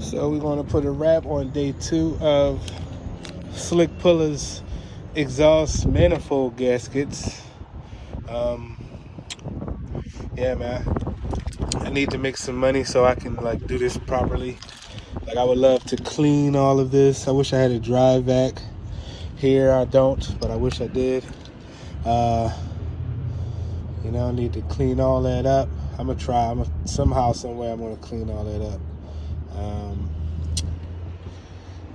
So we're going to put a wrap on day 2 of Slick Puller's exhaust manifold gaskets. Yeah, man, I need to make some money so I can like do this properly. Like, I would love to clean all of this. I wish I had a dry vac here. I don't, but I wish I did. You know, I need to clean all that up. I'm gonna try. Somehow, some way, I'm gonna clean all that up.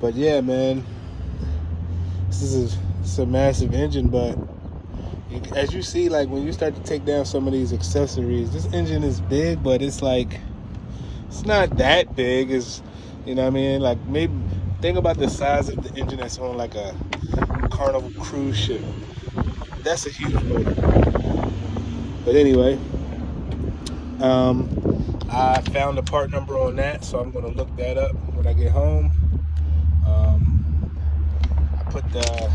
But yeah, man, it's a massive engine. But as you see, like when you start to take down some of these accessories, this engine is big, but it's like it's not that big. As you know what I mean? Like, maybe think about the size of the engine that's on like a Carnival cruise ship. That's a huge motor. But anyway, I found the part number on that, so I'm gonna look that up when I get home. I put the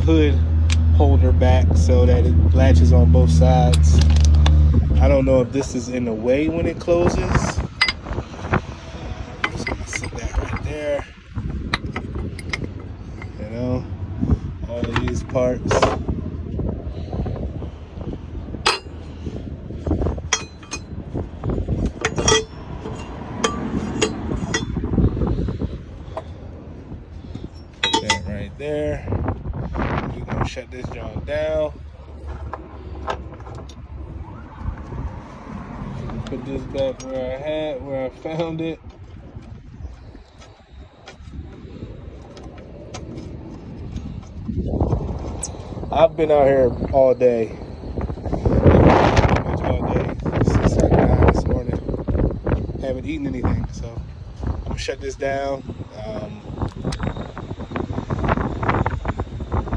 hood holder back so that it latches on both sides. I don't know if this is in the way when it closes. I'm just gonna sit that right there. You know, all of these parts. There, we're gonna shut this joint down. Put this back where I found it. I've been out here all day. All day since 9 this morning. Haven't eaten anything, so I'm gonna shut this down.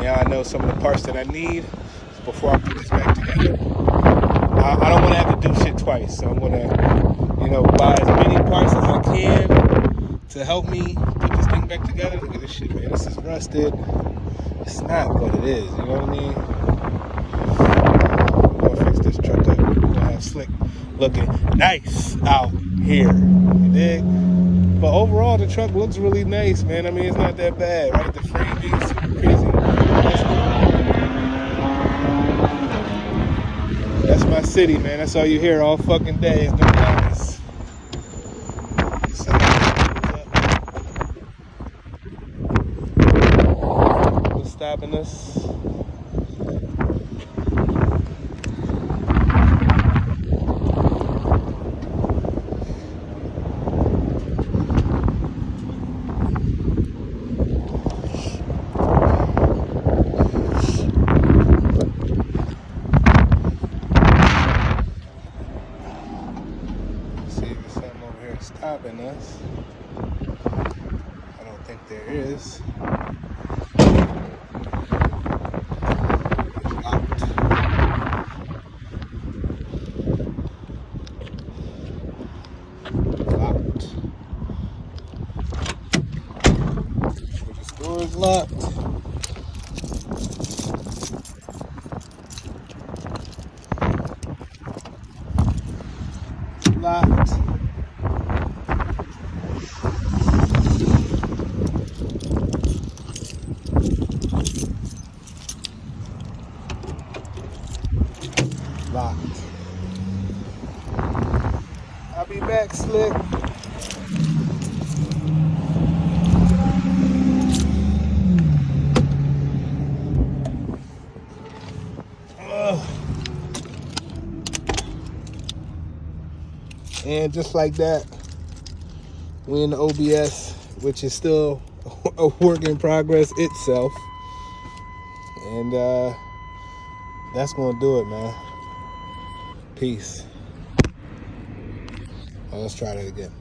Now I know some of the parts that I need before I put this back together. I don't want to have to do shit twice, so I'm gonna, buy as many parts as I can to help me put this thing back together. Look at this shit, man. This is rusted. It's not what it is, you know what I mean? I'm gonna fix this truck up. We're gonna have Slick looking nice out here. You dig? But overall, the truck looks really nice, man. I mean, it's not that bad, right? The frame being super crazy. That's my city, man. That's all you hear all fucking day is them guys. What's stopping us? Stopping us. I don't think there is. It's locked. Locked. So this door is locked. Locked. Locked. I'll be back, Slick. And just like that, we in the OBS, which is still a work in progress itself. And that's gonna do it, man. Peace. Well, let's try that again.